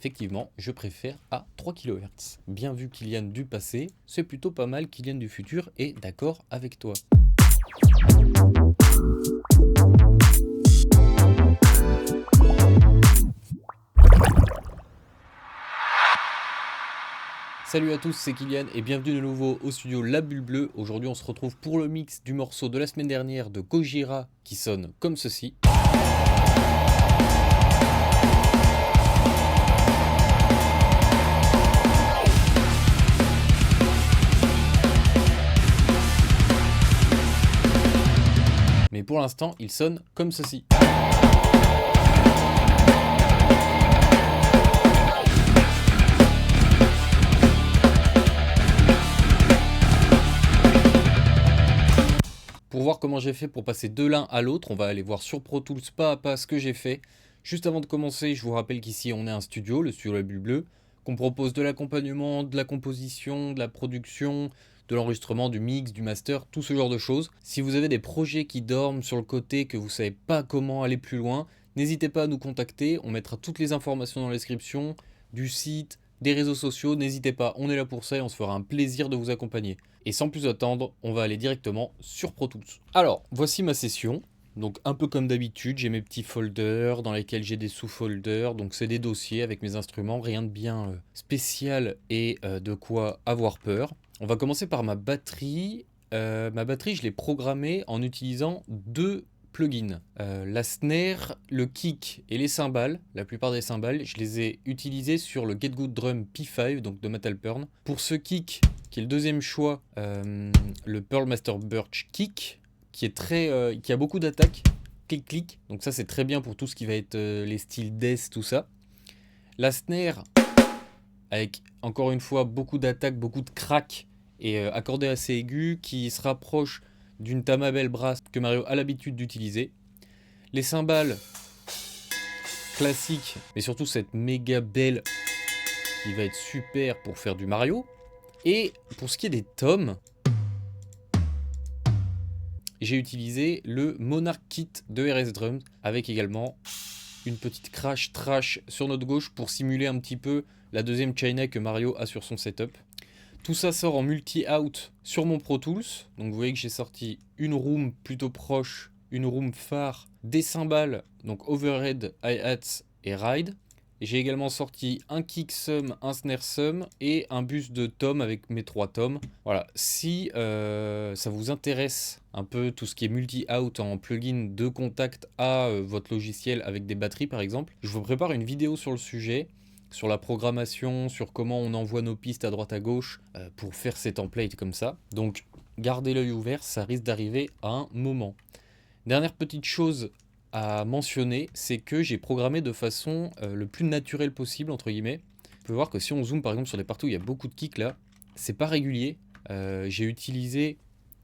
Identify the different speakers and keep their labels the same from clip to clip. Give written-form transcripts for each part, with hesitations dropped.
Speaker 1: Effectivement, je préfère à 3 kHz. Bien vu Kylian du passé, c'est plutôt pas mal Kylian du futur et d'accord avec toi. Salut à tous, c'est Kylian et bienvenue de nouveau au studio La Bulle Bleue. Aujourd'hui on se retrouve pour le mix du morceau de la semaine dernière de Gojira qui sonne comme ceci. Mais pour l'instant il sonne comme ceci. Pour voir comment j'ai fait pour passer de l'un à l'autre, on va aller voir sur Pro Tools pas à pas ce que j'ai fait. Juste avant de commencer, je vous rappelle qu'ici on est un studio, le studio La Bulle Bleue, qu'on propose de l'accompagnement, de la composition, de la production, de l'enregistrement, du mix, du master, tout ce genre de choses. Si vous avez des projets qui dorment sur le côté, que vous ne savez pas comment aller plus loin, n'hésitez pas à nous contacter, on mettra toutes les informations dans la description, du site, des réseaux sociaux, n'hésitez pas, on est là pour ça et on se fera un plaisir de vous accompagner. Et sans plus attendre, on va aller directement sur Pro Tools. Alors, voici ma session. Donc un peu comme d'habitude, j'ai mes petits folders dans lesquels j'ai des sous-folders. Donc c'est des dossiers avec mes instruments, rien de bien spécial et de quoi avoir peur. On va commencer par ma batterie. Ma batterie, je l'ai programmée en utilisant deux plugins. La snare, le kick et les cymbales, la plupart des cymbales, je les ai utilisés sur le Get Good Drum P5, donc de Metal Pearl. Pour ce kick, qui est le deuxième choix, le Pearl Master Birch Kick, qui a beaucoup d'attaques, clic-clic, donc ça c'est très bien pour tout ce qui va être les styles death, tout ça. La snare, avec encore une fois beaucoup d'attaques, beaucoup de cracks, et accordé assez aigu, qui se rapproche d'une Tamabel Brass que Mario a l'habitude d'utiliser. Les cymbales classiques, mais surtout cette méga belle qui va être super pour faire du Mario. Et pour ce qui est des toms, j'ai utilisé le Monarch Kit de RS Drums avec également une petite crash trash sur notre gauche pour simuler un petit peu la deuxième China que Mario a sur son setup. Tout ça sort en multi-out sur mon Pro Tools. Donc vous voyez que j'ai sorti une room plutôt proche, une room phare, des cymbales, donc overhead, hi-hats et ride. J'ai également sorti un kick sum, un snare sum et un bus de tom avec mes 3 toms. Voilà, si ça vous intéresse un peu tout ce qui est multi-out en plugin de contact à votre logiciel avec des batteries par exemple, je vous prépare une vidéo sur le sujet, sur la programmation, sur comment on envoie nos pistes à droite à gauche pour faire ces templates comme ça. Donc gardez l'œil ouvert, ça risque d'arriver à un moment. Dernière petite chose à mentionner, c'est que j'ai programmé de façon le plus naturelle possible, entre guillemets. On peut voir que si on zoome par exemple sur les parties où il y a beaucoup de kicks là, c'est pas régulier. J'ai utilisé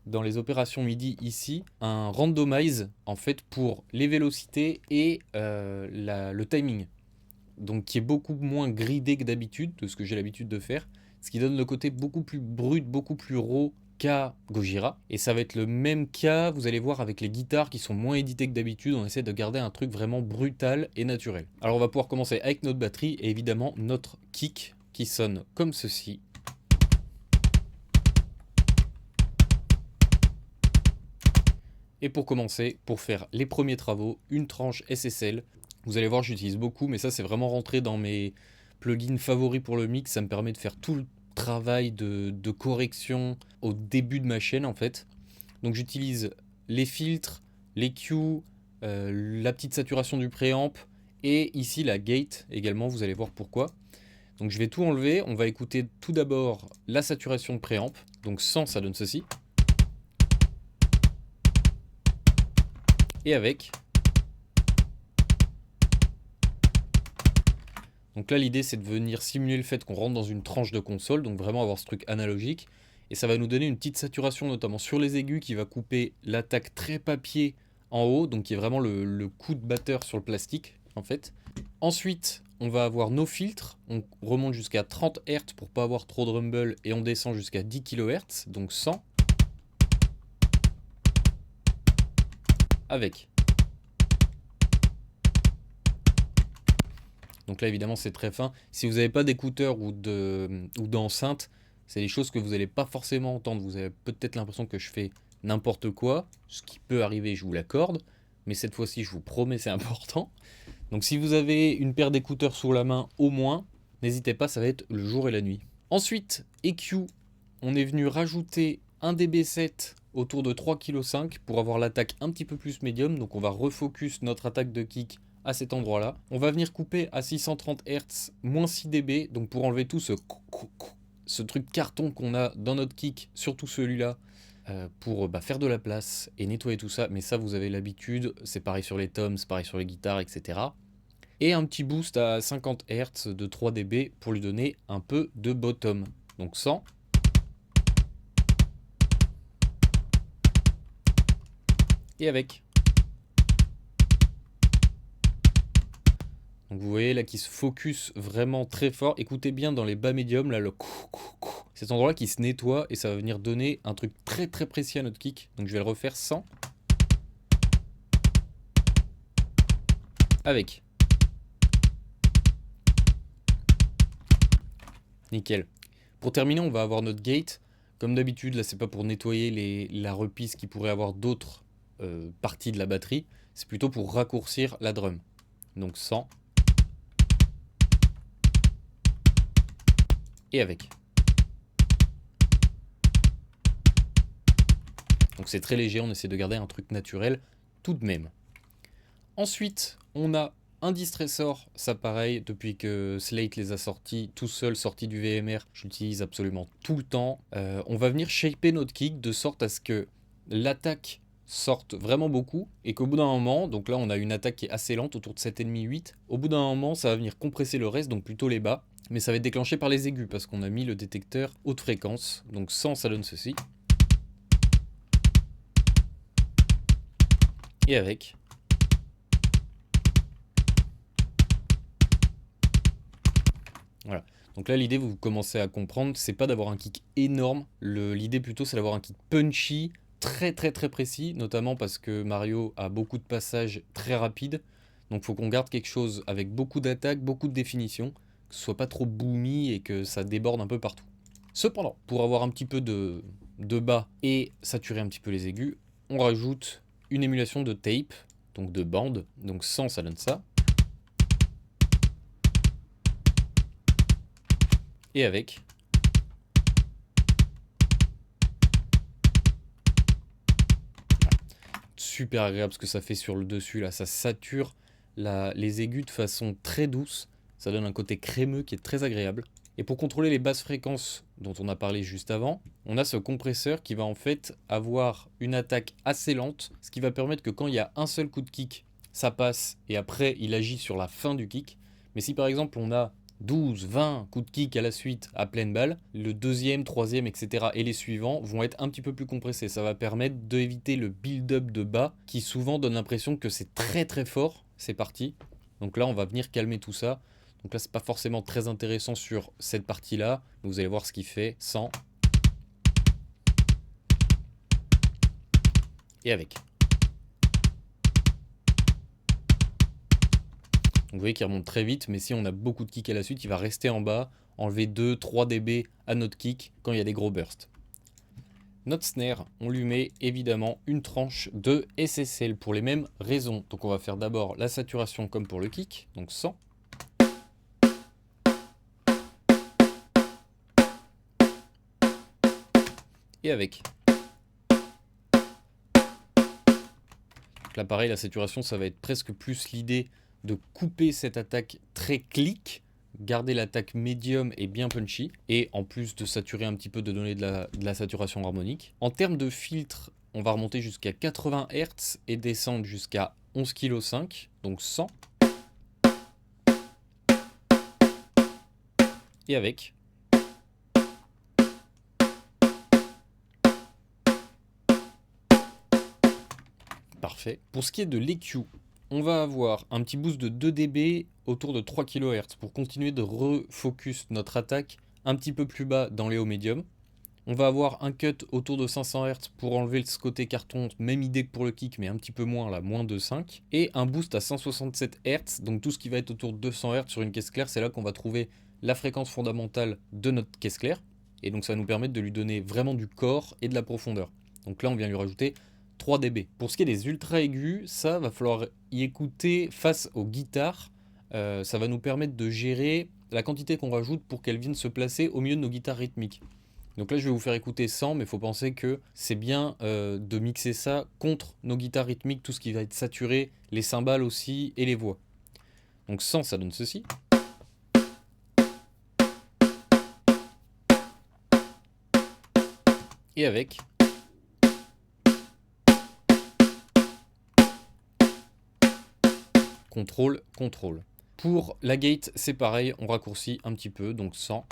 Speaker 1: dans les opérations MIDI ici un randomize en fait pour les vélocités et le timing. Donc qui est beaucoup moins gridé que d'habitude, de ce que j'ai l'habitude de faire, ce qui donne le côté beaucoup plus brut, beaucoup plus raw qu'à Gojira. Et ça va être le même cas, vous allez voir, avec les guitares qui sont moins éditées que d'habitude, on essaie de garder un truc vraiment brutal et naturel. Alors on va pouvoir commencer avec notre batterie et évidemment notre kick qui sonne comme ceci. Et pour commencer, pour faire les premiers travaux, une tranche SSL. Vous allez voir, j'utilise beaucoup, mais ça c'est vraiment rentré dans mes plugins favoris pour le mix. Ça me permet de faire tout le travail de correction au début de ma chaîne en fait. Donc j'utilise les filtres, les cues, la petite saturation du préamp et ici la gate également, vous allez voir pourquoi. Donc je vais tout enlever, on va écouter tout d'abord la saturation de préamp. Donc 100 ça donne ceci. Et avec. Donc là l'idée c'est de venir simuler le fait qu'on rentre dans une tranche de console, donc vraiment avoir ce truc analogique. Et ça va nous donner une petite saturation notamment sur les aigus qui va couper l'attaque très papier en haut, donc qui est vraiment le coup de batteur sur le plastique en fait. Ensuite on va avoir nos filtres, on remonte jusqu'à 30 Hz pour pas avoir trop de rumble et on descend jusqu'à 10 kHz, donc 100. Avec. Donc là évidemment c'est très fin. Si vous n'avez pas d'écouteurs ou d'enceinte, c'est des choses que vous n'allez pas forcément entendre. Vous avez peut-être l'impression que je fais n'importe quoi, ce qui peut arriver, je vous l'accorde, mais cette fois-ci je vous promets c'est important. Donc si vous avez une paire d'écouteurs sous la main au moins, n'hésitez pas, ça va être le jour et la nuit. Ensuite, EQ, on est venu rajouter un DB7 autour de 3,5 kg pour avoir l'attaque un petit peu plus médium. Donc on va refocus notre attaque de kick à cet endroit-là. On va venir couper à 630 Hz, moins 6 dB, donc pour enlever tout ce truc carton qu'on a dans notre kick, surtout celui-là, pour faire de la place et nettoyer tout ça. Mais ça, vous avez l'habitude, c'est pareil sur les toms, c'est pareil sur les guitares, etc. Et un petit boost à 50 Hz de 3 dB pour lui donner un peu de bottom. Donc 100. Et avec. Donc vous voyez là qui se focus vraiment très fort. Écoutez bien dans les bas médiums, là le cet endroit là qui se nettoie et ça va venir donner un truc très très précis à notre kick. Donc je vais le refaire sans. Avec. Nickel. Pour terminer, on va avoir notre gate. Comme d'habitude, là c'est pas pour nettoyer la repisse qui pourrait avoir d'autres partie de la batterie, c'est plutôt pour raccourcir la drum. Donc 100 et avec. Donc c'est très léger, on essaie de garder un truc naturel tout de même. Ensuite, on a un distressor, ça pareil, depuis que Slate les a sortis, tout seul sorti du VMR, j'utilise absolument tout le temps. On va venir shaper notre kick de sorte à ce que l'attaque sortent vraiment beaucoup et qu'au bout d'un moment, donc là on a une attaque qui est assez lente autour de 7,5-8, au bout d'un moment ça va venir compresser le reste, donc plutôt les bas, mais ça va être déclenché par les aigus parce qu'on a mis le détecteur haute fréquence, donc 100 ça donne ceci. Et avec. Voilà. Donc là l'idée, vous commencez à comprendre, c'est pas d'avoir un kick énorme, l'idée plutôt c'est d'avoir un kick punchy, très très très précis, notamment parce que Mario a beaucoup de passages très rapides, donc il faut qu'on garde quelque chose avec beaucoup d'attaque, beaucoup de définition, que ce soit pas trop boomy et que ça déborde un peu partout. Cependant, pour avoir un petit peu de bas et saturer un petit peu les aigus, on rajoute une émulation de tape, donc de bande, donc 100 ça donne ça. Et avec. Super agréable ce que ça fait sur le dessus là, ça sature les aigus de façon très douce, ça donne un côté crémeux qui est très agréable. Et pour contrôler les basses fréquences dont on a parlé juste avant, on a ce compresseur qui va en fait avoir une attaque assez lente, ce qui va permettre que quand il y a un seul coup de kick, ça passe et après il agit sur la fin du kick. Mais si par exemple on a 12, 20 coups de kick à la suite à pleine balle, le deuxième, troisième, etc. et les suivants vont être un petit peu plus compressés. Ça va permettre d'éviter le build-up de bas qui souvent donne l'impression que c'est très très fort, c'est parti. Donc là on va venir calmer tout ça. Donc là c'est pas forcément très intéressant sur cette partie là. Vous allez voir ce qu'il fait, 100. Et avec. Donc vous voyez qu'il remonte très vite, mais si on a beaucoup de kick à la suite, il va rester en bas, enlever 2-3 dB à notre kick quand il y a des gros bursts. Notre snare, on lui met évidemment une tranche de SSL pour les mêmes raisons. Donc on va faire d'abord la saturation comme pour le kick, donc 100. Et avec. Donc là pareil, la saturation ça va être presque plus l'idée de couper cette attaque très clic, garder l'attaque médium et bien punchy, et en plus de saturer un petit peu, de donner de la saturation harmonique. En termes de filtre, on va remonter jusqu'à 80 Hz et descendre jusqu'à 11,5 kg, donc 100. Et avec. Parfait. Pour ce qui est de l'EQ, on va avoir un petit boost de 2 dB autour de 3 kHz pour continuer de refocus notre attaque un petit peu plus bas dans les hauts médiums. On va avoir un cut autour de 500 Hz pour enlever ce côté carton, même idée que pour le kick, mais un petit peu moins, là, moins de 5. Et un boost à 167 Hz, donc tout ce qui va être autour de 200 Hz sur une caisse claire, c'est là qu'on va trouver la fréquence fondamentale de notre caisse claire. Et donc ça va nous permettre de lui donner vraiment du corps et de la profondeur. Donc là, on vient lui rajouter 3 dB. Pour ce qui est des ultra aigus, ça va falloir y écouter face aux guitares. Ça va nous permettre de gérer la quantité qu'on rajoute pour qu'elles viennent se placer au milieu de nos guitares rythmiques. Donc là, je vais vous faire écouter 100, mais il faut penser que c'est bien de mixer ça contre nos guitares rythmiques, tout ce qui va être saturé, les cymbales aussi et les voix. Donc 100, ça donne ceci. Et avec. Contrôle, contrôle. Pour la gate, c'est pareil, on raccourcit un petit peu, donc 100.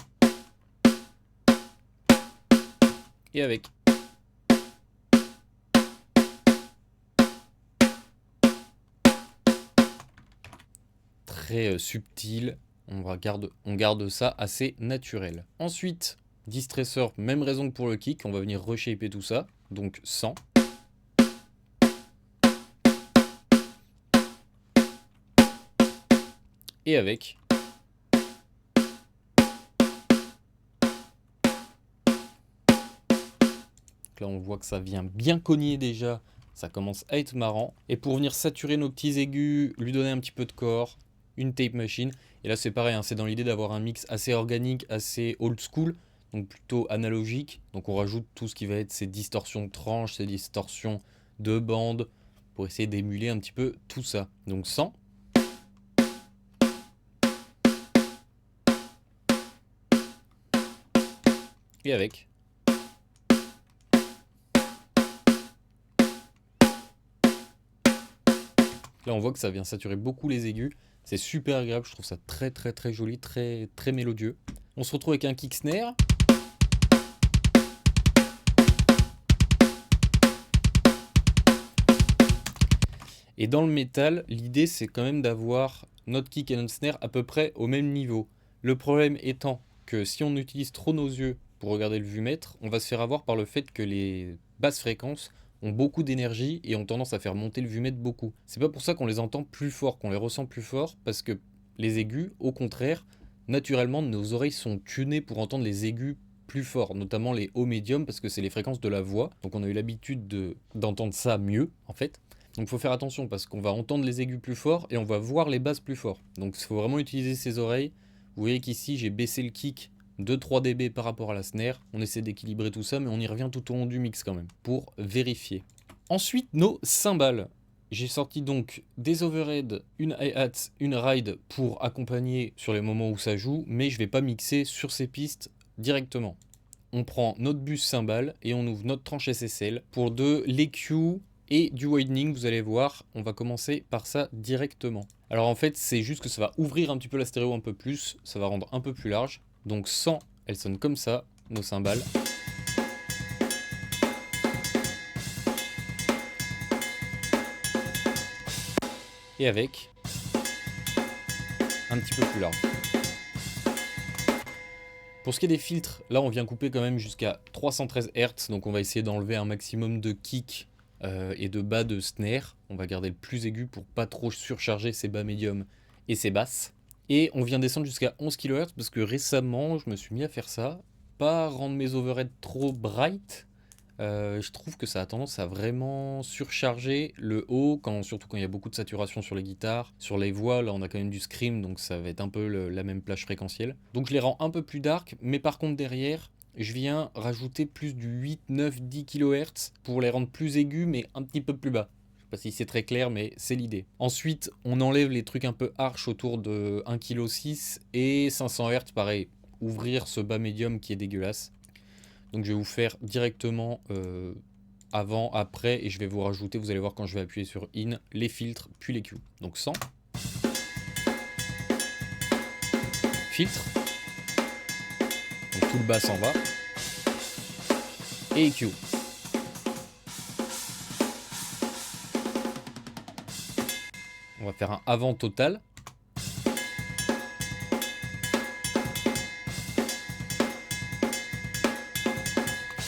Speaker 1: Et avec. Très subtil, on garde ça assez naturel. Ensuite, distresseur, même raison que pour le kick, on va venir reshaper tout ça, donc 100. Et avec. Là, on voit que ça vient bien cogner déjà, ça commence à être marrant. Et pour venir saturer nos petits aigus, lui donner un petit peu de corps, une tape machine. Et là, c'est pareil, hein, c'est dans l'idée d'avoir un mix assez organique, assez old school, donc plutôt analogique. Donc on rajoute tout ce qui va être ces distorsions de tranches, ces distorsions de bandes, pour essayer d'émuler un petit peu tout ça. Donc 100. Et avec. Là, on voit que ça vient saturer beaucoup les aigus. C'est super agréable, je trouve ça très très très joli, très très mélodieux. On se retrouve avec un kick snare. Et dans le métal, l'idée c'est quand même d'avoir notre kick et notre snare à peu près au même niveau. Le problème étant que si on utilise trop nos yeux pour regarder le vumètre, on va se faire avoir par le fait que les basses fréquences ont beaucoup d'énergie et ont tendance à faire monter le vumètre beaucoup. C'est pas pour ça qu'on les entend plus fort, qu'on les ressent plus fort, parce que les aigus, au contraire, naturellement, nos oreilles sont tunées pour entendre les aigus plus forts, notamment les hauts médiums, parce que c'est les fréquences de la voix. Donc on a eu l'habitude d'entendre ça mieux, en fait. Donc il faut faire attention, parce qu'on va entendre les aigus plus forts et on va voir les basses plus forts. Donc il faut vraiment utiliser ses oreilles. Vous voyez qu'ici, j'ai baissé le kick de 3 dB par rapport à la snare. On essaie d'équilibrer tout ça, mais on y revient tout au long du mix quand même, pour vérifier. Ensuite, nos cymbales. J'ai sorti donc des overhead, une hi-hat, une ride pour accompagner sur les moments où ça joue, mais je ne vais pas mixer sur ces pistes directement. On prend notre bus cymbale et on ouvre notre tranche SSL pour de l'EQ et du widening. Vous allez voir, on va commencer par ça directement. Alors en fait, c'est juste que ça va ouvrir un petit peu la stéréo un peu plus, ça va rendre un peu plus large. Donc sans, elles sonnent comme ça, nos cymbales. Et avec un petit peu plus large. Pour ce qui est des filtres, là on vient couper quand même jusqu'à 313 Hz, donc on va essayer d'enlever un maximum de kick et de bas de snare. On va garder le plus aigu pour pas trop surcharger ses bas médiums et ses basses. Et on vient descendre jusqu'à 11 kHz parce que récemment je me suis mis à faire ça. Pas rendre mes overheads trop bright. Je trouve que ça a tendance à vraiment surcharger le haut, surtout quand il y a beaucoup de saturation sur les guitares. Sur les voix, là on a quand même du scream, donc ça va être un peu la même plage fréquentielle. Donc je les rends un peu plus dark, mais par contre derrière, je viens rajouter plus du 8, 9, 10 kHz pour les rendre plus aigus, mais un petit peu plus bas. Je sais pas si c'est très clair, mais c'est l'idée. Ensuite, on enlève les trucs un peu arch autour de 1,6 kg et 500 Hz, pareil, ouvrir ce bas médium qui est dégueulasse. Donc je vais vous faire directement avant, après, et je vais vous rajouter, vous allez voir quand je vais appuyer sur In, les filtres, puis les Q. Donc 100. Filtre. Donc tout le bas s'en va. Et EQ. On va faire un avant total.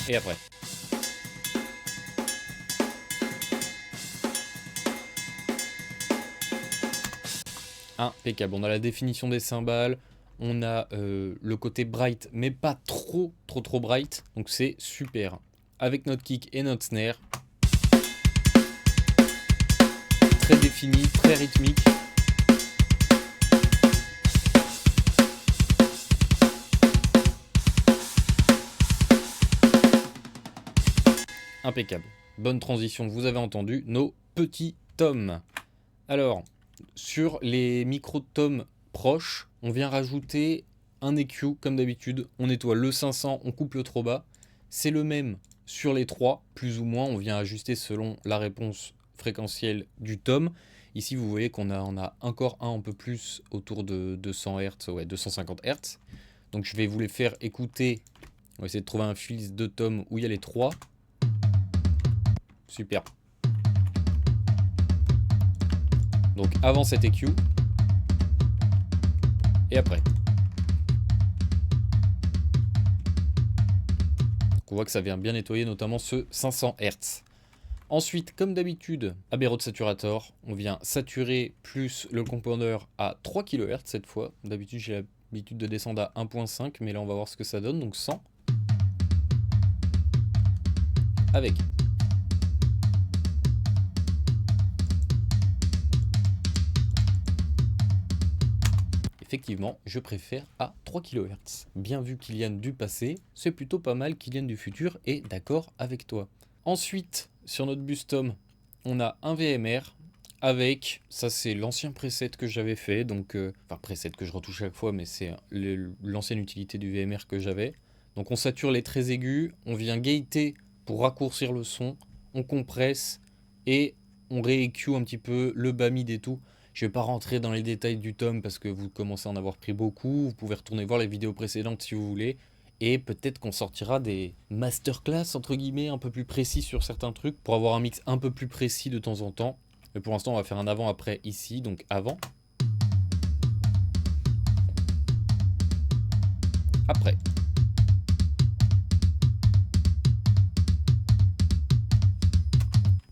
Speaker 1: Et après. Impeccable. On a la définition des cymbales. On a le côté bright, mais pas trop bright. Donc c'est super. Avec notre kick et notre snare. Très défini, très rythmique. Impeccable. Bonne transition, vous avez entendu nos petits toms. Alors, sur les micros de toms proches, on vient rajouter un EQ comme d'habitude. On nettoie le 500, on coupe le trop bas. C'est le même sur les trois, plus ou moins. On vient ajuster selon la réponse fréquentielle du tom. Ici, vous voyez qu'on a encore un peu plus autour de 200 Hz, ouais, 250 Hz. Donc, je vais vous les faire écouter. On va essayer de trouver un fil de tom où il y a les trois. Super. Donc avant cet EQ et après. Donc on voit que ça vient bien nettoyer notamment ce 500 Hz. Ensuite, comme d'habitude, Abbey Road Saturator, on vient saturer plus le compondeur à 3 kHz cette fois. D'habitude j'ai l'habitude de descendre à 1.5, mais là on va voir ce que ça donne, donc 100. Avec. Effectivement, je préfère à 3 kHz. Bien vu Kylian du passé, c'est plutôt pas mal Kylian du futur est d'accord avec toi. Ensuite, sur notre bus tom, on a un VMR avec, ça c'est l'ancien preset que j'avais fait, donc, enfin preset que je retouche chaque fois, mais c'est l'ancienne utilité du VMR que j'avais. Donc on sature les très aigus, on vient gaiter pour raccourcir le son, on compresse et on ré-EQ un petit peu le bas mid et tout. Je ne vais pas rentrer dans les détails du tome parce que vous commencez à en avoir pris beaucoup. Vous pouvez retourner voir les vidéos précédentes si vous voulez. Et peut-être qu'on sortira des masterclass, entre guillemets, un peu plus précis sur certains trucs pour avoir un mix un peu plus précis de temps en temps. Mais pour l'instant, on va faire un avant-après ici. Donc avant. Après.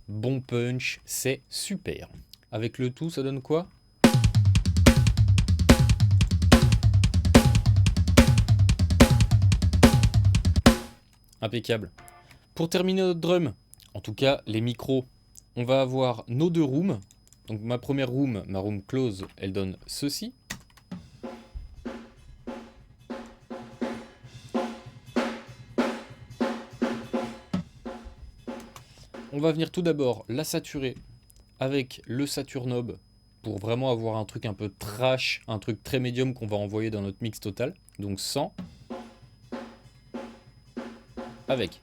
Speaker 1: Bon punch, c'est super. Avec le tout, ça donne quoi ? Impeccable. Pour terminer notre drum, en tout cas les micros, on va avoir nos deux rooms. Donc ma première room, ma room close, elle donne ceci. On va venir tout d'abord la saturer avec le Saturnob pour vraiment avoir un truc un peu trash, un truc très médium qu'on va envoyer dans notre mix total. Donc 100 avec.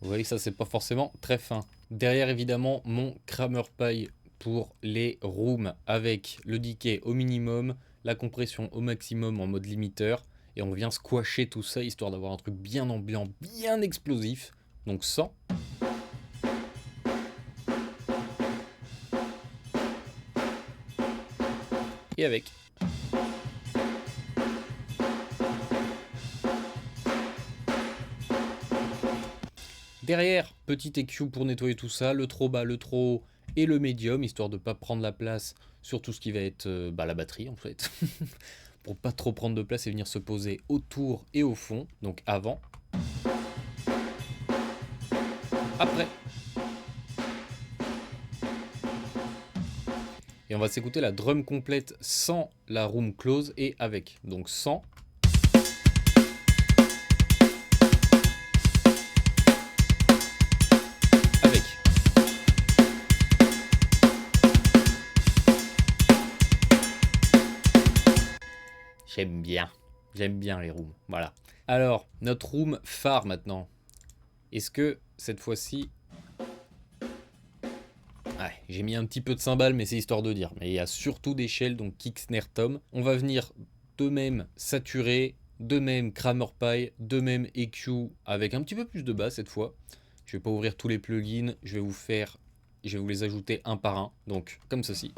Speaker 1: Vous voyez que ça c'est pas forcément très fin. Derrière évidemment mon Kramer Pi pour les rooms avec le decay au minimum, la compression au maximum en mode limiteur. Et on vient squasher tout ça histoire d'avoir un truc bien ambiant, bien explosif. Donc 100. Et avec. Derrière, petit EQ pour nettoyer tout ça, le trop bas, le trop haut et le médium, histoire de ne pas prendre la place sur tout ce qui va être la batterie en fait. Pour pas trop prendre de place et venir se poser autour et au fond. Donc avant. Après. Et on va s'écouter la drum complète sans la room close et avec. Donc sans. Avec. J'aime bien les rooms. Voilà. Alors, notre room phare maintenant. Est-ce que cette fois-ci... Ouais, j'ai mis un petit peu de cymbales, mais c'est histoire de dire. Mais il y a surtout des shells, donc kick, snare, tom. On va venir de même saturer, de même Kramer Pi, de même EQ avec un petit peu plus de basse cette fois. Je vais pas ouvrir tous les plugins, je vais vous les ajouter un par un. Donc comme ceci.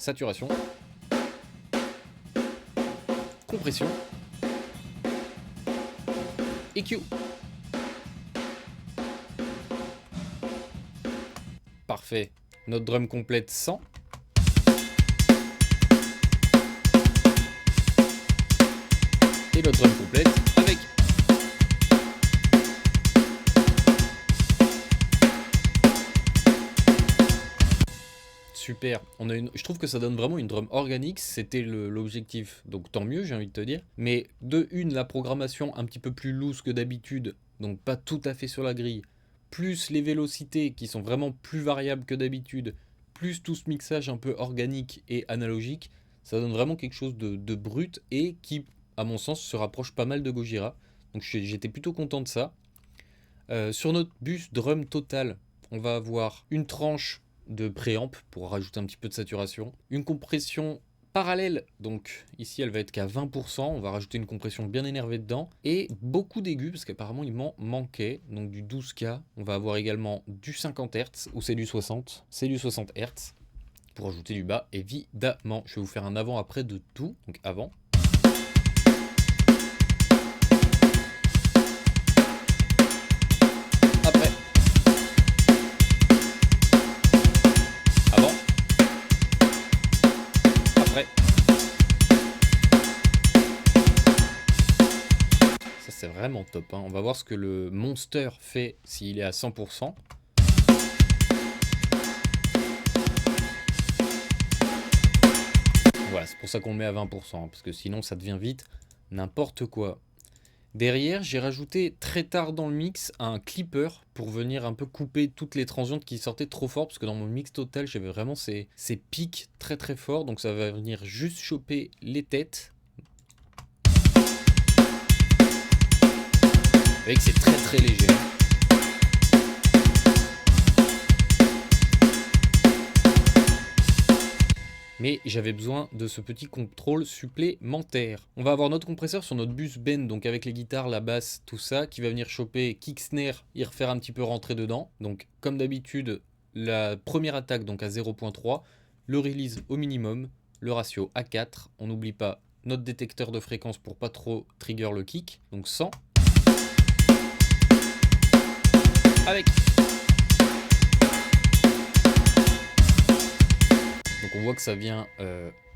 Speaker 1: saturation, compression, EQ. Parfait. Notre drum complète 100. Et notre drum complète avec. Super. Je trouve que ça donne vraiment une drum organique. C'était l'objectif. Donc tant mieux, j'ai envie de te dire. Mais de une, la programmation un petit peu plus loose que d'habitude. Donc pas tout à fait sur la grille. Plus les vélocités qui sont vraiment plus variables que d'habitude. Plus tout ce mixage un peu organique et analogique. Ça donne vraiment quelque chose de brut et qui, à mon sens, se rapproche pas mal de Gojira. Donc j'étais plutôt content de ça. Sur notre bus drum total, on va avoir une tranche de préamp pour rajouter un petit peu de saturation. Une compression parallèle, donc ici elle va être qu'à 20%, on va rajouter une compression bien énervée dedans. Et beaucoup d'aigus, parce qu'apparemment il m'en manquait, donc du 12K. On va avoir également du 50 Hz, ou c'est du 60, c'est du 60 Hz. Pour ajouter du bas, évidemment. Je vais vous faire un avant-après de tout, donc avant. Après. Avant. Après. Ça c'est vraiment top, hein. On va voir ce que le Monster fait s'il est à 100%. Voilà, c'est pour ça qu'on le met à 20%, hein, parce que sinon ça devient vite n'importe quoi. Derrière, j'ai rajouté très tard dans le mix un clipper pour venir un peu couper toutes les transientes qui sortaient trop fort, parce que dans mon mix total, j'avais vraiment ces pics très très forts, donc ça va venir juste choper les têtes. Vous voyez que c'est très très léger. Mais j'avais besoin de ce petit contrôle supplémentaire. On va avoir notre compresseur sur notre bus bend, donc avec les guitares, la basse, tout ça, qui va venir choper kick snare, y refaire un petit peu rentrer dedans. Donc comme d'habitude, la première attaque donc à 0.3, le release au minimum, le ratio à 4. On n'oublie pas notre détecteur de fréquence pour pas trop trigger le kick, donc 100. Avec. Donc on voit que ça vient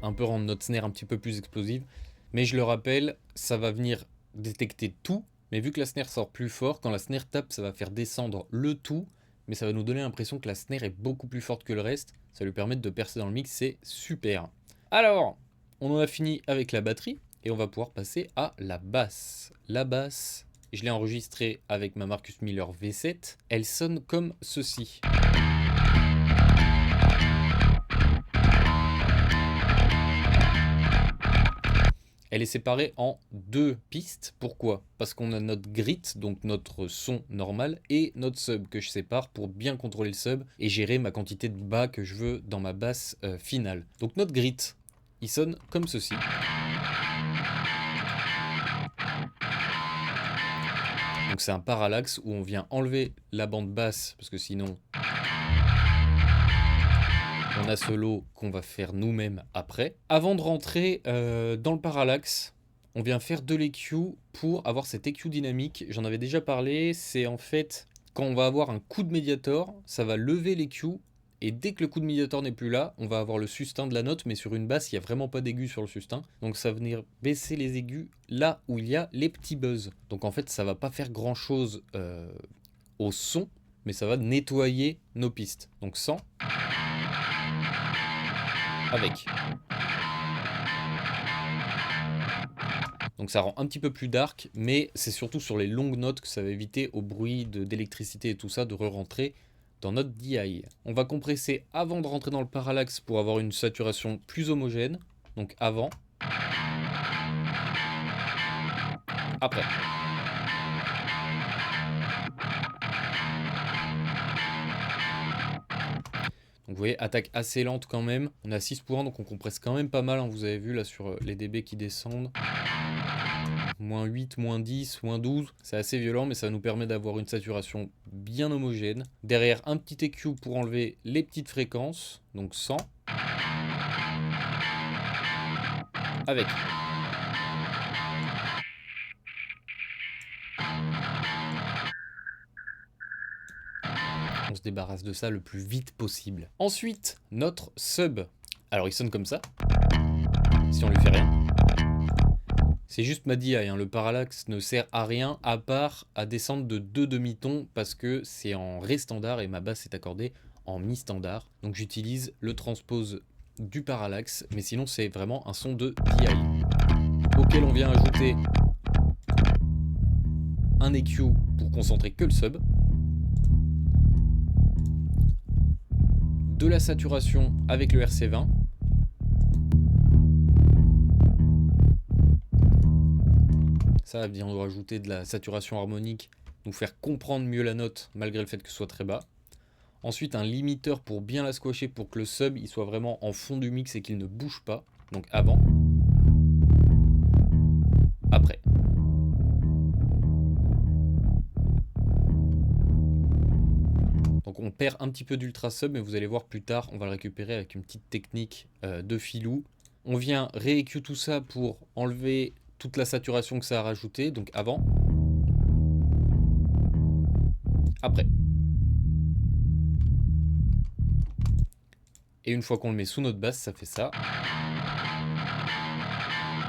Speaker 1: un peu rendre notre snare un petit peu plus explosive. Mais je le rappelle, ça va venir détecter tout. Mais vu que la snare sort plus fort, quand la snare tape, ça va faire descendre le tout. Mais ça va nous donner l'impression que la snare est beaucoup plus forte que le reste. Ça va lui permettre de percer dans le mix, c'est super. Alors, on en a fini avec la batterie. Et on va pouvoir passer à la basse. La basse, je l'ai enregistrée avec ma Marcus Miller V7. Elle sonne comme ceci. Elle est séparée en deux pistes. Pourquoi? Parce qu'on a notre grit, donc notre son normal, et notre sub que je sépare pour bien contrôler le sub et gérer ma quantité de bas que je veux dans ma basse finale. Donc notre grit, il sonne comme ceci. Donc c'est un parallaxe où on vient enlever la bande basse, parce que sinon on a ce lot qu'on va faire nous-mêmes après. Avant de rentrer dans le parallaxe, on vient faire de l'EQ pour avoir cet EQ dynamique. J'en avais déjà parlé, c'est en fait quand on va avoir un coup de médiator, ça va lever l'EQ. Et dès que le coup de médiator n'est plus là, on va avoir le sustain de la note, mais sur une basse, il n'y a vraiment pas d'aigus sur le sustain. Donc ça va venir baisser les aigus là où il y a les petits buzz. Donc en fait, ça va pas faire grand-chose au son, mais ça va nettoyer nos pistes. Donc 100. Avec. Donc ça rend un petit peu plus dark, mais c'est surtout sur les longues notes que ça va éviter au bruit d'électricité et tout ça de re-rentrer dans notre DI. On va compresser avant de rentrer dans le parallaxe pour avoir une saturation plus homogène. Donc avant. Après. Donc vous voyez, attaque assez lente quand même. On a 6 points, donc on compresse quand même pas mal, hein. Vous avez vu là sur les dB qui descendent. Moins 8, moins 10, moins 12. C'est assez violent, mais ça nous permet d'avoir une saturation bien homogène. Derrière, un petit EQ pour enlever les petites fréquences. Donc 100. avec. On se débarrasse de ça le plus vite possible. Ensuite, notre sub. Alors il sonne comme ça, si on lui fait rien. C'est juste ma DI, hein. Le parallaxe ne sert à rien à part à descendre de 2 demi-tons parce que c'est en Ré standard et ma basse est accordée en Mi standard. Donc j'utilise le transpose du parallaxe, mais sinon c'est vraiment un son de DI auquel on vient ajouter un EQ pour concentrer que le sub, de la saturation avec le RC20, ça vient de rajouter de la saturation harmonique, nous faire comprendre mieux la note malgré le fait que ce soit très bas. Ensuite un limiteur pour bien la squasher pour que le sub il soit vraiment en fond du mix et qu'il ne bouge pas, donc avant, après. Donc on perd un petit peu d'ultra sub, mais vous allez voir plus tard, on va le récupérer avec une petite technique de filou. On vient ré-EQ tout ça pour enlever toute la saturation que ça a rajouté, donc avant, après. Et une fois qu'on le met sous notre basse, ça fait ça.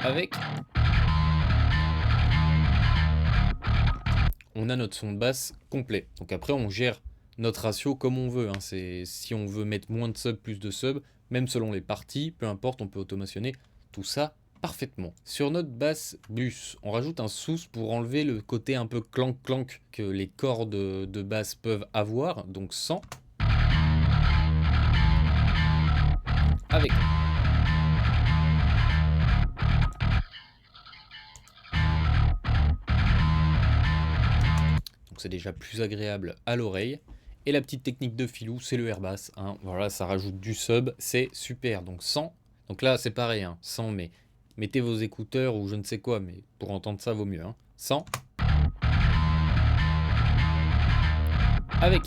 Speaker 1: Avec. On a notre son de basse complet. Donc après, on gère notre ratio comme on veut. Hein. Si on veut mettre moins de sub, plus de sub, même selon les parties, peu importe, on peut automationner tout ça parfaitement. Sur notre basse bus, on rajoute un sous pour enlever le côté un peu clank-clank que les cordes de basse peuvent avoir, donc sans. Avec. Donc c'est déjà plus agréable à l'oreille. Et la petite technique de filou, c'est le air bass. Hein. Voilà, ça rajoute du sub, c'est super. Donc sans. Donc là, c'est pareil, hein, sans, mais mettez vos écouteurs ou je ne sais quoi, mais pour entendre ça, vaut mieux. Hein. Sans. Avec.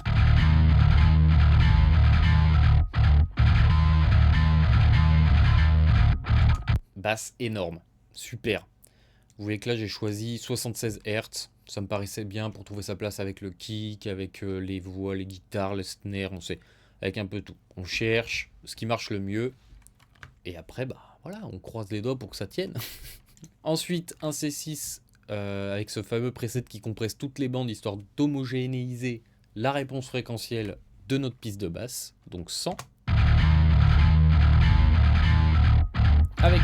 Speaker 1: Basse énorme. Super. Vous voyez que là, j'ai choisi 76 Hz. Ça me paraissait bien pour trouver sa place avec le kick, avec les voix, les guitares, les snares, on sait, avec un peu tout. On cherche ce qui marche le mieux. Et après, bah voilà, on croise les doigts pour que ça tienne. Ensuite, un C6 avec ce fameux preset qui compresse toutes les bandes, histoire d'homogénéiser la réponse fréquentielle de notre piste de basse. Donc 100. Avec.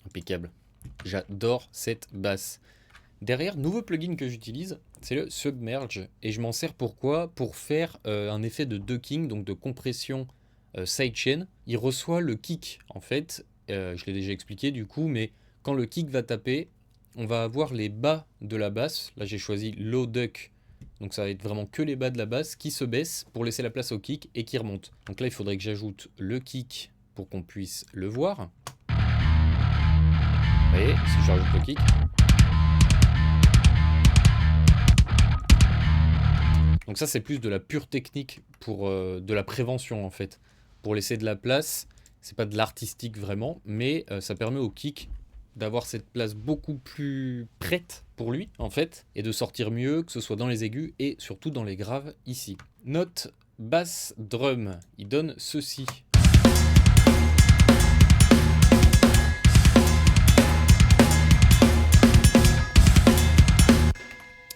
Speaker 1: Impeccable. J'adore cette basse. Derrière, nouveau plugin que j'utilise, c'est le Submerge. Et je m'en sers pourquoi? Pour faire un effet de ducking, donc de compression sidechain. Il reçoit le kick, en fait. Je l'ai déjà expliqué du coup, mais quand le kick va taper, on va avoir les bas de la basse. Là, j'ai choisi low duck. Donc ça va être vraiment que les bas de la basse qui se baissent pour laisser la place au kick et qui remontent. Donc là, il faudrait que j'ajoute le kick pour qu'on puisse le voir. Vous voyez, si je rajoute le kick. Donc ça, c'est plus de la pure technique pour de la prévention en fait. Pour laisser de la place, c'est pas de l'artistique vraiment, mais ça permet au kick d'avoir cette place beaucoup plus prête pour lui en fait, et de sortir mieux, que ce soit dans les aigus et surtout dans les graves ici. Note basse drum, il donne ceci.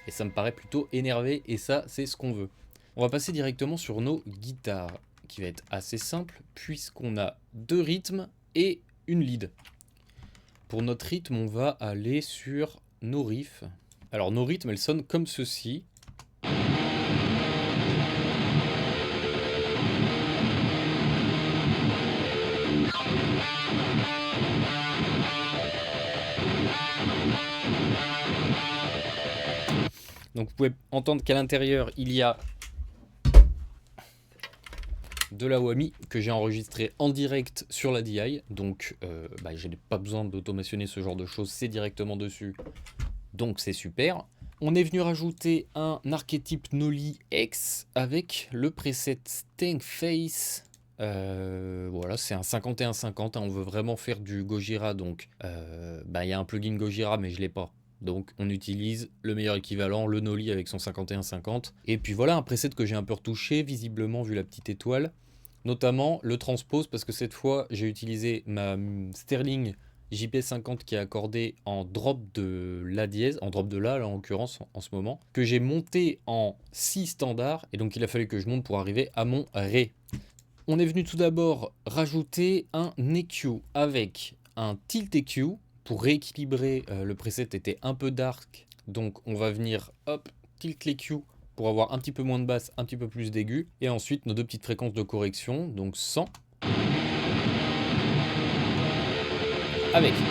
Speaker 1: Et ça me paraît plutôt énervé, et ça, c'est ce qu'on veut. On va passer directement sur nos guitares, qui va être assez simple, puisqu'on a 2 rythmes et une lead. Pour notre rythme, on va aller sur nos riffs. Alors, nos rythmes, elles sonnent comme ceci. Donc vous pouvez entendre qu'à l'intérieur, il y a de la whammy que j'ai enregistré en direct sur la DI. Donc je n'ai pas besoin d'automationner ce genre de choses, c'est directement dessus. Donc c'est super. On est venu rajouter un archétype Noli X avec le preset Stank Face. Voilà, c'est un 51-50, hein, on veut vraiment faire du Gojira, donc il y a un plugin Gojira, mais je l'ai pas. Donc on utilise le meilleur équivalent, le Noli avec son 51-50. Et puis voilà, un preset que j'ai un peu retouché, visiblement vu la petite étoile. Notamment le transpose, parce que cette fois j'ai utilisé ma Sterling JP50 qui est accordée en drop de La dièse, en drop de La là en l'occurrence en ce moment, que j'ai monté en Si standard, et donc il a fallu que je monte pour arriver à mon Ré. On est venu tout d'abord rajouter un EQ avec un tilt EQ pour rééquilibrer, le preset était un peu dark, donc on va venir hop tilt l'EQ pour avoir un petit peu moins de basse, un petit peu plus d'aigu, et ensuite nos deux petites fréquences de correction, donc 100 avec. Donc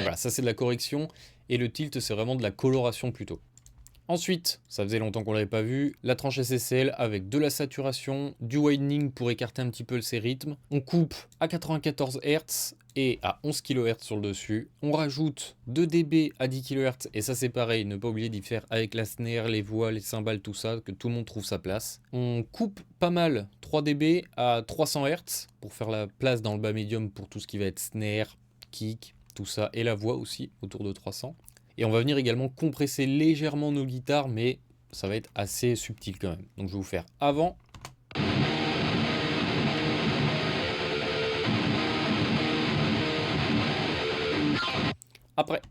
Speaker 1: voilà, ça c'est de la correction, et le tilt c'est vraiment de la coloration plutôt. Ensuite, ça faisait longtemps qu'on l'avait pas vu, la tranche SSL avec de la saturation, du widening pour écarter un petit peu ses rythmes. On coupe à 94 Hz et à 11 kHz sur le dessus. On rajoute 2 dB à 10 kHz et ça c'est pareil, ne pas oublier d'y faire avec la snare, les voix, les cymbales, tout ça, que tout le monde trouve sa place. On coupe pas mal 3 dB à 300 Hz pour faire la place dans le bas médium pour tout ce qui va être snare, kick, tout ça, et la voix aussi autour de 300. Et on va venir également compresser légèrement nos guitares, mais ça va être assez subtil quand même. Donc je vais vous faire avant. Après.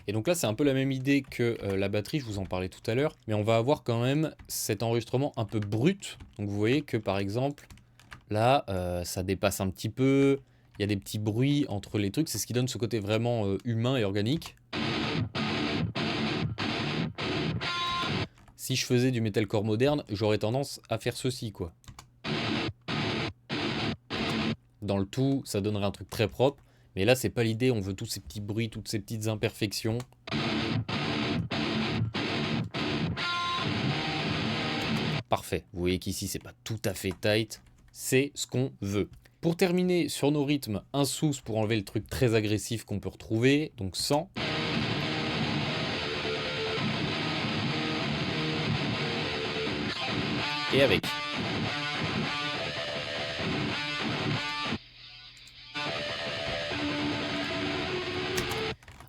Speaker 1: Et donc là, c'est un peu la même idée que la batterie, je vous en parlais tout à l'heure, mais on va avoir quand même cet enregistrement un peu brut. Donc vous voyez que par exemple, là, ça dépasse un petit peu, il y a des petits bruits entre les trucs, c'est ce qui donne ce côté vraiment humain et organique. Si je faisais du metalcore moderne, j'aurais tendance à faire ceci, quoi. Dans le tout, ça donnerait un truc très propre, mais là, c'est pas l'idée, on veut tous ces petits bruits, toutes ces petites imperfections. Parfait, vous voyez qu'ici, c'est pas tout à fait tight, c'est ce qu'on veut. Pour terminer sur nos rythmes, un sous pour enlever le truc très agressif qu'on peut retrouver, donc 100. Et avec.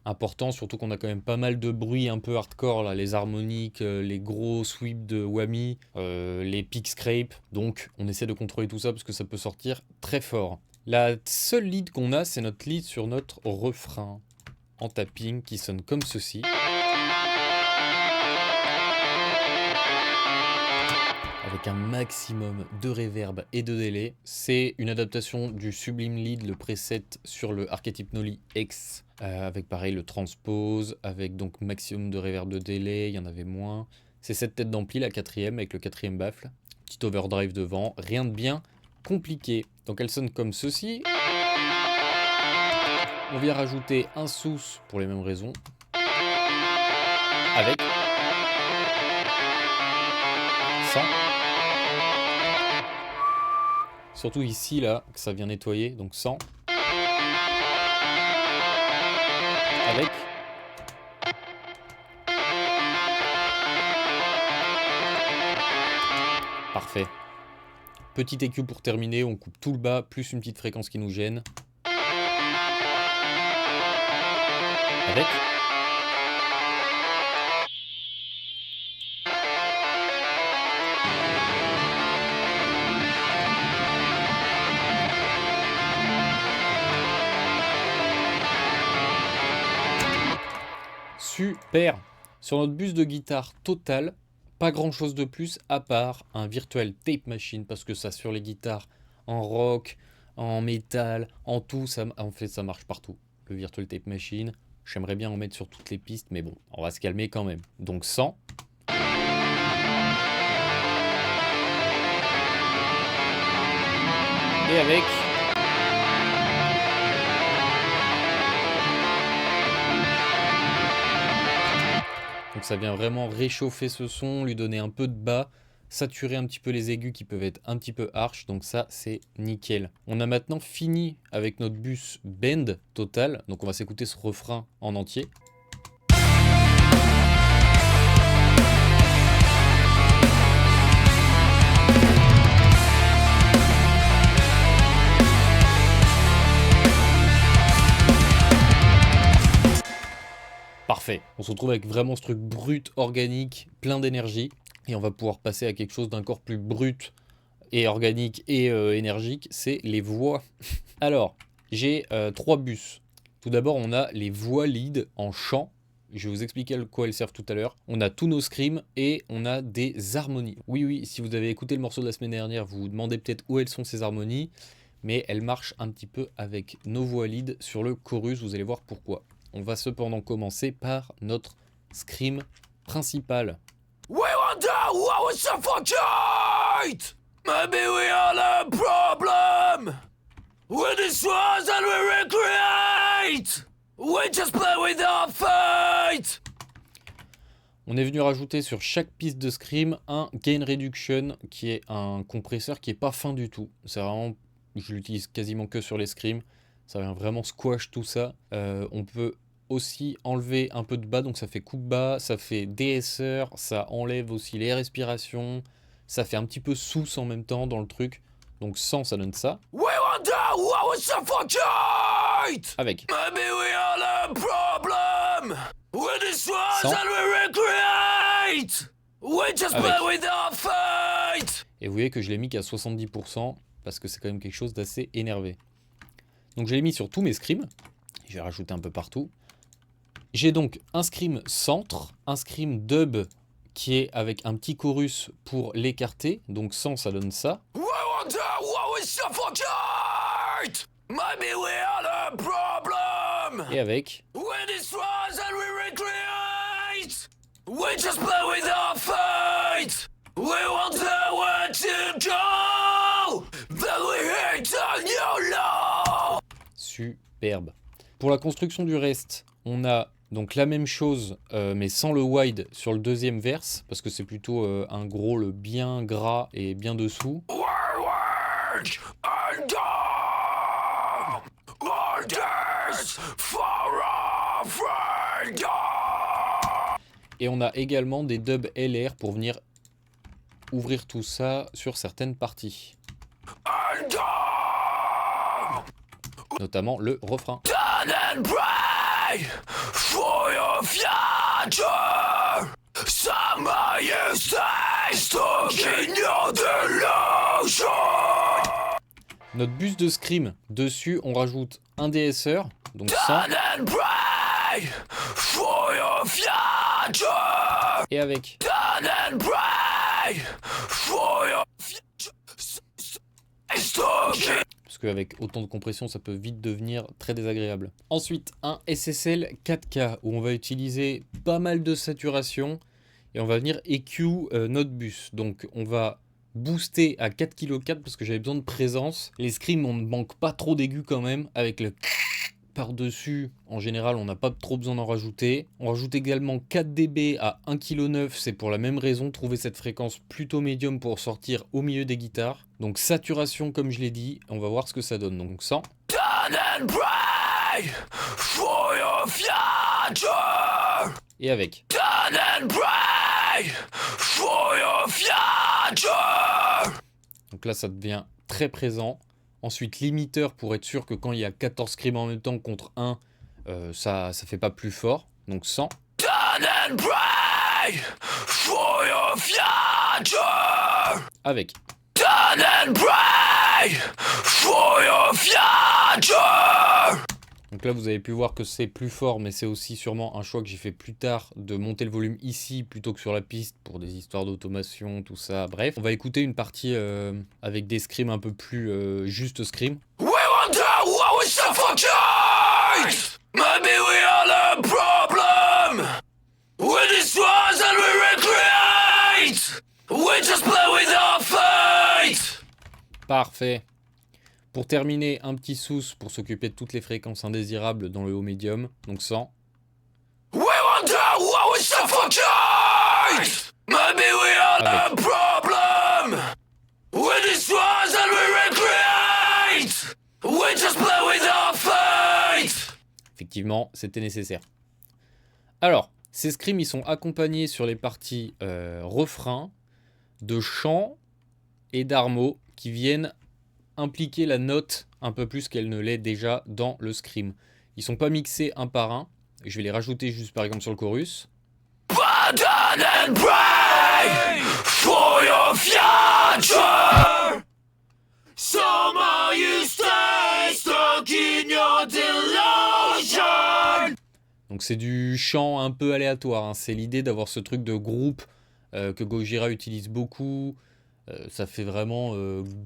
Speaker 1: Important, surtout qu'on a quand même pas mal de bruit un peu hardcore, là, les harmoniques, les gros sweeps de whammy, les pick scrape. Donc on essaie de contrôler tout ça parce que ça peut sortir très fort. La seule lead qu'on a, c'est notre lead sur notre refrain en tapping qui sonne comme ceci. Avec un maximum de reverb et de délai. C'est une adaptation du Sublime Lead, le preset sur le archétype Noli X, avec pareil le transpose, avec donc maximum de reverb de délai, il y en avait moins. C'est cette tête d'ampli, la quatrième, avec le quatrième baffle. Petit overdrive devant, rien de bien compliqué. Donc elle sonne comme ceci. On vient rajouter un sous pour les mêmes raisons. Avec 100. Surtout ici, là, que ça vient nettoyer, donc 100. Avec. Parfait. Petit EQ pour terminer, on coupe tout le bas, plus une petite fréquence qui nous gêne. Avec. Super. Sur notre bus de guitare totale, pas grand chose de plus à part un virtual tape machine, parce que ça sur les guitares en rock, en métal, en tout, ça, en fait ça marche partout. Le virtual tape machine, j'aimerais bien en mettre sur toutes les pistes, mais bon, on va se calmer quand même. Donc 100. Et avec. Donc ça vient vraiment réchauffer ce son, lui donner un peu de bas, saturer un petit peu les aigus qui peuvent être un petit peu harsh, donc ça c'est nickel. On a maintenant fini avec notre bus bend total, donc on va s'écouter ce refrain en entier. Parfait, on se retrouve avec vraiment ce truc brut, organique, plein d'énergie. Et on va pouvoir passer à quelque chose d'encore plus brut et organique et énergique, c'est les voix. Alors, j'ai 3 bus. Tout d'abord, on a les voix lead en chant. Je vais vous expliquer à quoi elles servent tout à l'heure. On a tous nos screams et on a des harmonies. Oui, si vous avez écouté le morceau de la semaine dernière, vous vous demandez peut-être où elles sont ces harmonies. Mais elles marchent un petit peu avec nos voix lead sur le chorus, vous allez voir pourquoi. On va cependant commencer par notre scream principal.
Speaker 2: We wonder what we suffocate. Maybe we are the problem. We destroy and we recreate. We just play with our fate.
Speaker 1: On est venu rajouter sur chaque piste de scream un gain reduction qui est un compresseur qui est pas fin du tout. C'est vraiment, je l'utilise quasiment que sur les screams. Ça vient vraiment squash tout ça. On peut aussi enlever un peu de bas, donc ça fait coupe bas, ça fait DSR, ça enlève aussi les respirations, ça fait un petit peu sous en même temps dans le truc, donc sans ça donne ça.
Speaker 2: We wonder what we suffocate.
Speaker 1: Avec.
Speaker 2: Maybe we are the problem. We destroy
Speaker 1: Sans.
Speaker 2: and we recreate. We just
Speaker 1: Avec.
Speaker 2: play with our fate.
Speaker 1: Et vous voyez que je l'ai mis qu'à 70% parce que c'est quand même quelque chose d'assez énervé. Donc je l'ai mis sur tous mes screams, je vais rajouter un peu partout. J'ai donc un scream centre, un scream dub qui est avec un petit chorus pour l'écarter, donc sans ça donne ça.
Speaker 2: We wonder what we suffocate. Maybe we are the problem.
Speaker 1: Et avec.
Speaker 2: We destroy and we recreate. We just play with our fate. We wonder where to go. Then we hate on your law.
Speaker 1: Superbe. Pour la construction du reste, on a donc la même chose, mais sans le wide sur le deuxième verse, parce que c'est plutôt un gros, le bien gras et bien dessous. Et on a également des dubs LR pour venir ouvrir tout ça sur certaines parties. Notamment le refrain.
Speaker 2: For your future, summer you stay stuck in your delusion.
Speaker 1: Notre bus de scream, dessus on rajoute un DSR, donc sans.
Speaker 2: For your future.
Speaker 1: Et avec.
Speaker 2: For your future. Stuck in.
Speaker 1: Parce qu'avec autant de compression, ça peut vite devenir très désagréable. Ensuite, un SSL 4K, où on va utiliser pas mal de saturation, et on va venir EQ notre bus. Donc on va booster à 4,4 kg parce que j'avais besoin de présence. Les screams, on ne manque pas trop d'aigus quand même, avec le par-dessus, en général, on n'a pas trop besoin d'en rajouter. On rajoute également 4 dB à 1,9 kg, c'est pour la même raison, trouver cette fréquence plutôt médium pour sortir au milieu des guitares. Donc saturation, comme je l'ai dit, on va voir ce que ça donne. Donc 100. Et avec. Donc là, ça devient très présent. Ensuite, limiteur pour être sûr que quand il y a 14 screams en même temps contre 1, ça fait pas plus fort. Donc 100. Avec. Donc là, vous avez pu voir que c'est plus fort, mais c'est aussi sûrement un choix que j'ai fait plus tard de monter le volume ici plutôt que sur la piste pour des histoires d'automation, tout ça. Bref, on va écouter une partie avec des screams un peu plus juste scream.
Speaker 2: We wonder what we suffocate. Maybe we are the problem. We destroy and we recreate. We just play with our fate.
Speaker 1: Parfait. Pour terminer, un petit sous pour s'occuper de toutes les fréquences indésirables dans le haut médium, donc 100.
Speaker 2: We wonder what we suffocate. suffocate! Maybe we are
Speaker 1: Avec.
Speaker 2: the problem! We destroy and we recreate! We just play with our fate!
Speaker 1: Effectivement, c'était nécessaire. Alors, ces scrims, ils sont accompagnés sur les parties refrains de chants et d'armeaux qui viennent impliquer la note un peu plus qu'elle ne l'est déjà dans le scrim. Ils sont pas mixés un par un. Je vais les rajouter juste par exemple sur le chorus.
Speaker 2: Pardon and pray for your future! Somehow you stay stuck in your delusion!
Speaker 1: Donc c'est du chant un peu aléatoire, hein. C'est l'idée d'avoir ce truc de groupe que Gojira utilise beaucoup. Ça fait vraiment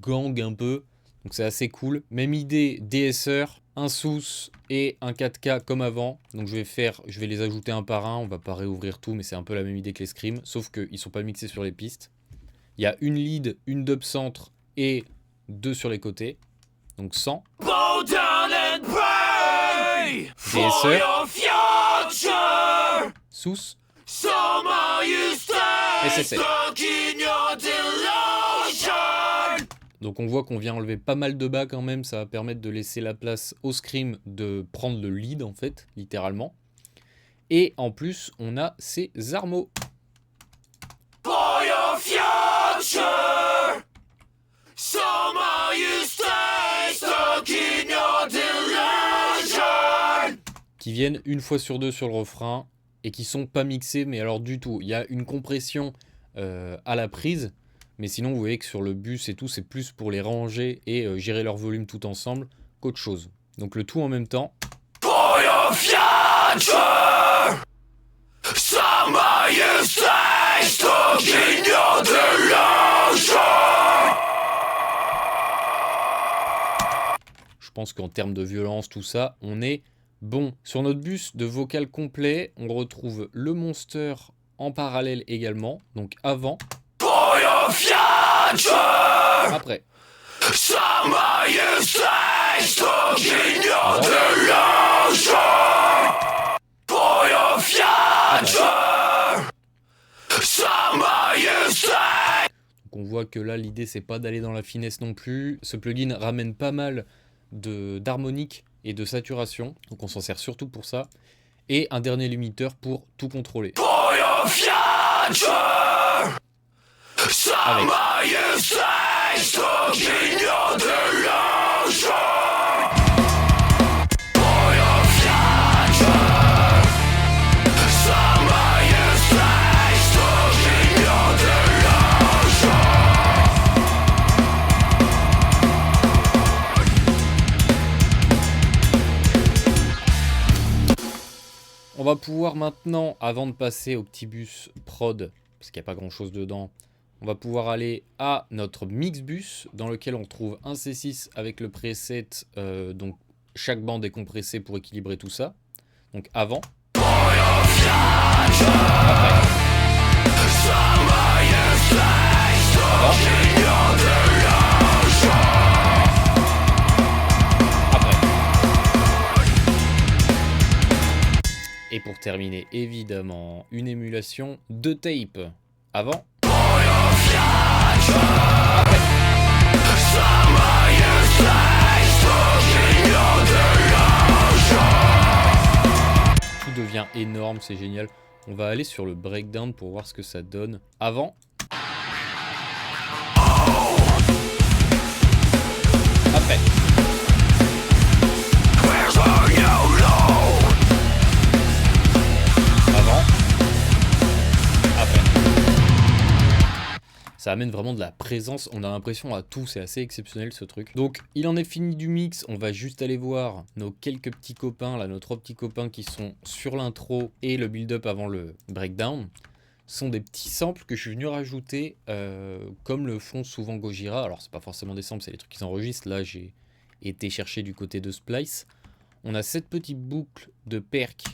Speaker 1: gang un peu. Donc c'est assez cool. Même idée, DSR, un sous et un 4K comme avant. Donc je vais les ajouter un par un. On va pas réouvrir tout, mais c'est un peu la même idée que les scrims. Sauf qu'ils sont pas mixés sur les pistes. Il y a une lead, une dub centre et 2 sur les côtés. Donc 100.
Speaker 2: Bow down and pray for
Speaker 1: DSR.
Speaker 2: your future!
Speaker 1: Sous.
Speaker 2: Somehow you stay
Speaker 1: SSL.
Speaker 2: stuck in your delusion!
Speaker 1: Donc on voit qu'on vient enlever pas mal de bas quand même, ça va permettre de laisser la place au scrim de prendre le lead en fait, littéralement. Et en plus, on a ces armeaux.
Speaker 2: For your future! Somehow you stay stuck in your delusion!
Speaker 1: Qui viennent une fois sur deux sur le refrain et qui sont pas mixés, mais alors du tout. Il y a une compression à la prise. Mais sinon, vous voyez que sur le bus et tout, c'est plus pour les ranger et gérer leur volume tout ensemble qu'autre chose. Donc le tout en même temps.
Speaker 2: For your future! Somehow you stay stuck in your delusion!
Speaker 1: Je pense qu'en termes de violence, tout ça, on est bon. Sur notre bus de vocal complet, on retrouve le monster en parallèle également. Donc avant.
Speaker 2: For your future!
Speaker 1: Après.
Speaker 2: Somehow you stay stuck in your delusion! For your future! Somehow you stay!
Speaker 1: Donc on voit que là, l'idée, c'est pas d'aller dans la finesse non plus. Ce plugin ramène pas mal d'harmonique et de saturation. Donc on s'en sert surtout pour ça. Et un dernier limiteur pour tout contrôler.
Speaker 2: For your future! Somehow you stay stuck in your delusion! For your future! Somehow you stay stuck in your delusion!
Speaker 1: On va pouvoir maintenant, avant de passer au petit bus prod, parce qu'il n'y a pas grand chose dedans, on va pouvoir aller à notre mix bus dans lequel on trouve un C6 avec le preset, donc chaque bande est compressée pour équilibrer tout ça. Donc avant. Et pour terminer, évidemment, une émulation de tape. Avant. Tout devient énorme, c'est génial. On va aller sur le breakdown pour voir ce que ça donne. Avant. Après. Avant. Après. Ça amène vraiment de la présence, on a l'impression à tout, c'est assez exceptionnel ce truc. Donc il en est fini du mix, on va juste aller voir nos quelques petits copains, là nos 3 petits copains qui sont sur l'intro et le build-up avant le breakdown. Ce sont des petits samples que je suis venu rajouter comme le font souvent Gojira. Alors c'est pas forcément des samples, c'est les trucs qu'ils enregistrent, là j'ai été chercher du côté de Splice. On a cette petite boucle de perc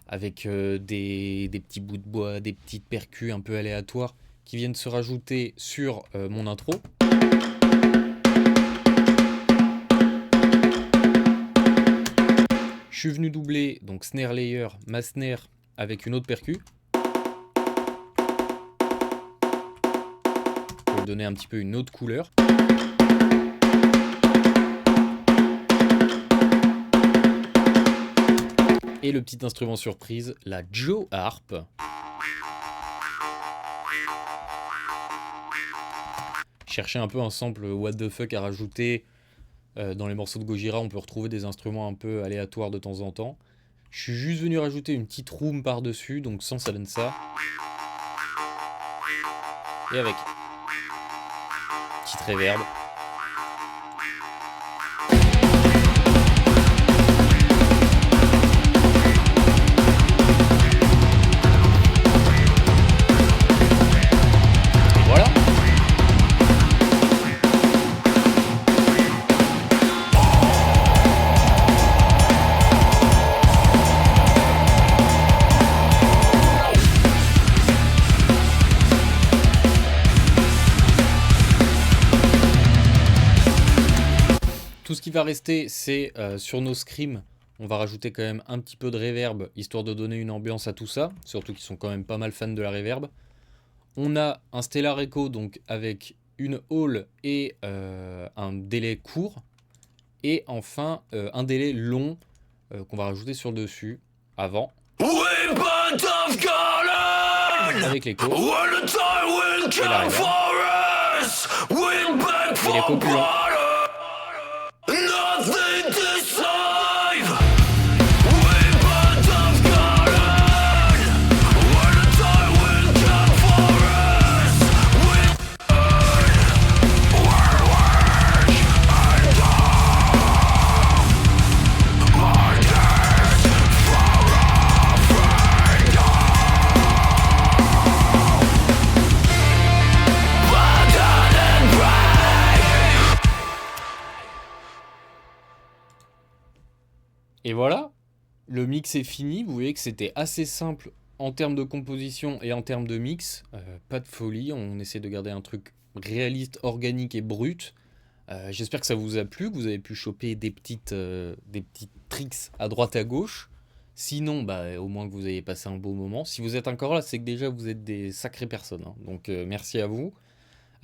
Speaker 1: avec des petits bouts de bois, des petites percus un peu aléatoires qui viennent se rajouter sur mon intro. suis venu doubler donc snare layer, ma snare avec une autre percu. Pour lui donner un petit peu une autre couleur. Et le petit instrument surprise, la Joe Harp. Chercher un peu un sample what the fuck à rajouter dans les morceaux de Gojira, on peut retrouver des instruments un peu aléatoires de temps en temps. Je suis juste venu rajouter une petite room par-dessus, donc sans ça donne ça. Et avec. Petite reverb. Tout ce qui va rester, c'est sur nos scrims, on va rajouter quand même un petit peu de reverb, histoire de donner une ambiance à tout ça, surtout qu'ils sont quand même pas mal fans de la reverb. On a un Stellar Echo, donc avec une hall et un délai court, et enfin un délai long qu'on va rajouter sur le dessus, avant, avec l'écho, et la reverb, et l'écho plus long. Et voilà, le mix est fini. Vous voyez que c'était assez simple en termes de composition et en termes de mix. Pas de folie, on essaie de garder un truc réaliste, organique et brut. J'espère que ça vous a plu, que vous avez pu choper des petites tricks à droite à gauche. Sinon, au moins que vous ayez passé un beau moment. Si vous êtes encore là, c'est que déjà vous êtes des sacrées personnes, hein. Donc merci à vous.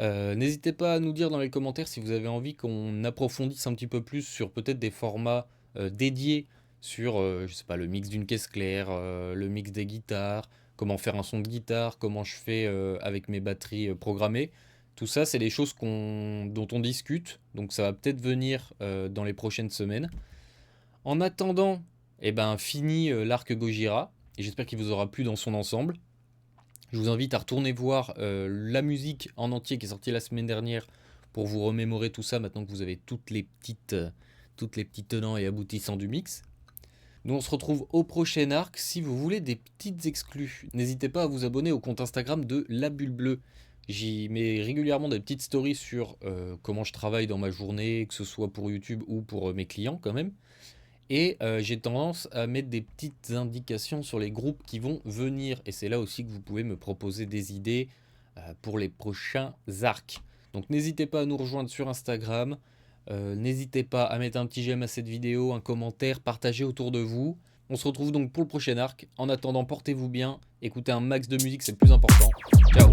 Speaker 1: N'hésitez pas à nous dire dans les commentaires si vous avez envie qu'on approfondisse un petit peu plus sur peut-être des formats dédié sur, je sais pas, le mix d'une caisse claire, le mix des guitares, comment faire un son de guitare, comment je fais avec mes batteries programmées. Tout ça, c'est des choses dont on discute, donc ça va peut-être venir dans les prochaines semaines. En attendant, fini l'arc Gojira, et j'espère qu'il vous aura plu dans son ensemble. Je vous invite à retourner voir la musique en entier qui est sortie la semaine dernière pour vous remémorer tout ça maintenant que vous avez toutes les petits tenants et aboutissants du mix. Nous on se retrouve au prochain arc. Si vous voulez des petites exclus, n'hésitez pas à vous abonner au compte Instagram de La Bulle Bleue. J'y mets régulièrement des petites stories sur comment je travaille dans ma journée, que ce soit pour YouTube ou pour mes clients quand même. Et j'ai tendance à mettre des petites indications sur les groupes qui vont venir. Et c'est là aussi que vous pouvez me proposer des idées pour les prochains arcs. Donc n'hésitez pas à nous rejoindre sur Instagram. N'hésitez pas à mettre un petit j'aime à cette vidéo, un commentaire, partagez autour de vous. On se retrouve donc pour le prochain arc. En attendant, portez-vous bien, écoutez un max de musique, c'est le plus important. Ciao.